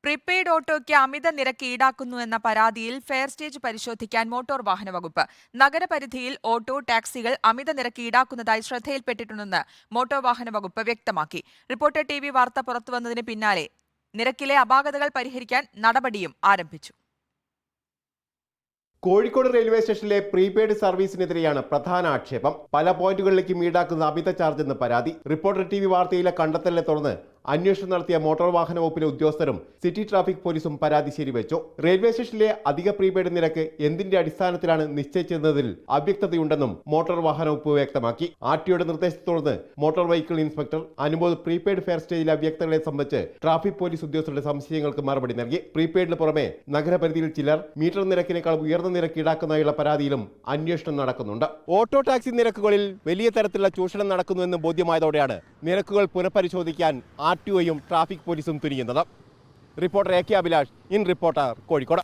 Prepaid ഓട്ടോയ്ക്ക് അമിത നിരക്ക് ഈടാക്കുന്നുവെന്ന പരാതിയിൽ fair stage പരിശോധിക്കാൻ മോട്ടോർ വാഹന വകുപ്പ്. നഗരപരിധിയിൽ ഓട്ടോ ടാക്സികൾ അമിത നിരക്ക് ഈടാക്കുന്നതായി ശ്രദ്ധയിൽപ്പെട്ടിട്ടുണ്ടെന്ന് മോട്ടോർ വാഹന വകുപ്പ് വ്യക്തമാക്കി. റിപ്പോർട്ടർ TV വാർത്ത പുറത്തുവന്നതിന് പിന്നാലെ നിരക്കിലെ അപാകതകൾ പരിഹരിക്കാൻ നടപടിയും ആരംഭിച്ചു. കോഴിക്കോട് റെയിൽവേ സ്റ്റേഷനിലെ പ്രീപെയ്ഡ് സർവീസിനെതിരെയാണ് പ്രധാന ആക്ഷേപം. പല പോയിന്റുകളിലേക്കും ഈടാക്കുന്ന അമിത ചാർജ് എന്ന് പരാതി. റിപ്പോർട്ടർ TV വാർത്തയിലെ കണ്ടെത്തലിനെ തുടർന്ന് അന്വേഷണം നടത്തിയ മോട്ടോർ വാഹന വകുപ്പിലെ ഉദ്യോഗസ്ഥരും സിറ്റി ട്രാഫിക് പോലീസും പരാതി ശരിവെച്ചു. റെയിൽവേ സ്റ്റേഷനിലെ അധിക പ്രീപെയ്ഡ് നിരക്ക് എന്തിന്റെ അടിസ്ഥാനത്തിലാണ് നിശ്ചയിച്ചതെന്നതിൽ അവ്യക്തതയുണ്ടെന്നും മോട്ടോർ വാഹന വകുപ്പ് വ്യക്തമാക്കി. RTOയുടെ നിർദ്ദേശത്തെ തുടർന്ന് motor vehicle inspector Anumod prepaid fare സ്റ്റേജിലെ അവ്യക്തതകളെ സംബന്ധിച്ച് ട്രാഫിക് പോലീസ് ഉദ്യോഗസ്ഥരുടെ സംശയങ്ങൾക്ക് മറുപടി നൽകി. പ്രീപെയ്ഡിന് പുറമെ നഗരപരിധിയിൽ ചിലർ മീറ്റർ നിരക്കിനേക്കാൾ ഉയർന്ന നിരക്ക് ഈടാക്കുന്നതായുള്ള പരാതിയിലും അന്വേഷണം നടക്കുന്നുണ്ട്. ഓട്ടോ ടാക്സി നിരക്കുകളിൽ വലിയ തരത്തിലുള്ള ചൂഷണം നടക്കുന്നുവെന്ന് ബോധ്യമായതോടെയാണ് നിരക്കുകൾ പുനഃപരിശോധിക്കാൻ RTOയും ട്രാഫിക് പോലീസും തുനിയുന്നത്. Reporter AK Abhilash, in reporter, Kozhikode.